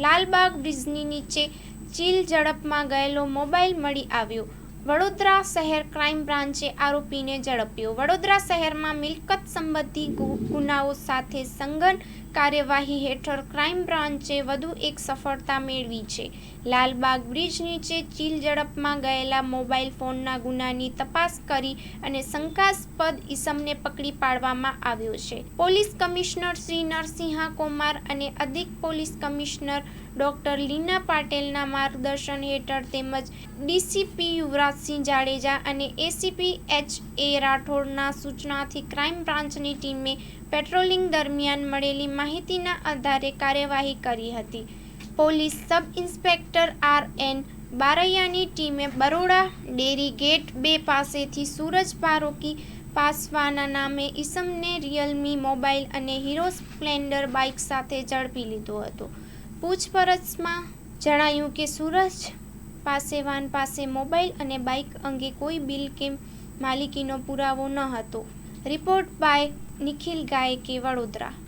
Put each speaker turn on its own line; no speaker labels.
લાલબાગ બ્રિજની નીચે ચીલ ઝડપમાં ગયેલો મોબાઈલ મળી આવ્યો. વડોદરા શહેર ક્રાઇમ બ્રાન્ચે આરોપીને ઝડપ્યો. વડોદરા શહેરમાં મિલકત સંબંધી ગુનાઓ સાથે સઘન કાર્યવાહી હેઠળ ક્રાઇમ બ્રાન્ચે વધુ એક સફળતા મેળવી છે. લાલબાગ બ્રિજ નીચે ચીલ ઝડપમાં ગયેલા મોબાઈલ ફોનના ગુનાની તપાસ કરી અને શંકાસ્પદ ઈસમને પકડી પાડવામાં આવ્યો છે. પોલીસ કમિશનર શ્રી નરસિંહા કુમાર અને અધિક પોલીસ કમિશનર ડોક્ટર લીના પાટીલના માર્ગદર્શન હેઠળ તેમજ ડીસીપી યુવરાજસિંહ જાડેજા અને એસીપી એચ.એ. રાઠોડના સૂચનાથી ક્રાઇમ બ્રાન્ચની ટીમે પેટ્રોલિંગ દરમિયાન મળેલી માહિતીના આધારે કાર્યવાહી કરી હતી. Police sub inspector આર.એન. બારૈયાની ટીમે બરોડા ડેરી ગેટ 2 પાસેથી સૂરજ ફારૂકી પાસવાના નામે ઈસમને રિયલમી મોબાઈલ અને હીરો સ્પ્લેન્ડર બાઇક સાથે ઝડપી લીધો હતો. પૂછપરછમાં જણાયું કે સૂરજ પાસવાન પાસે મોબાઈલ અને બાઇક અંગે કોઈ બિલ કે માલિકીનો પુરાવો ન હતો. Report by Nikhil Gayke, Vadodara.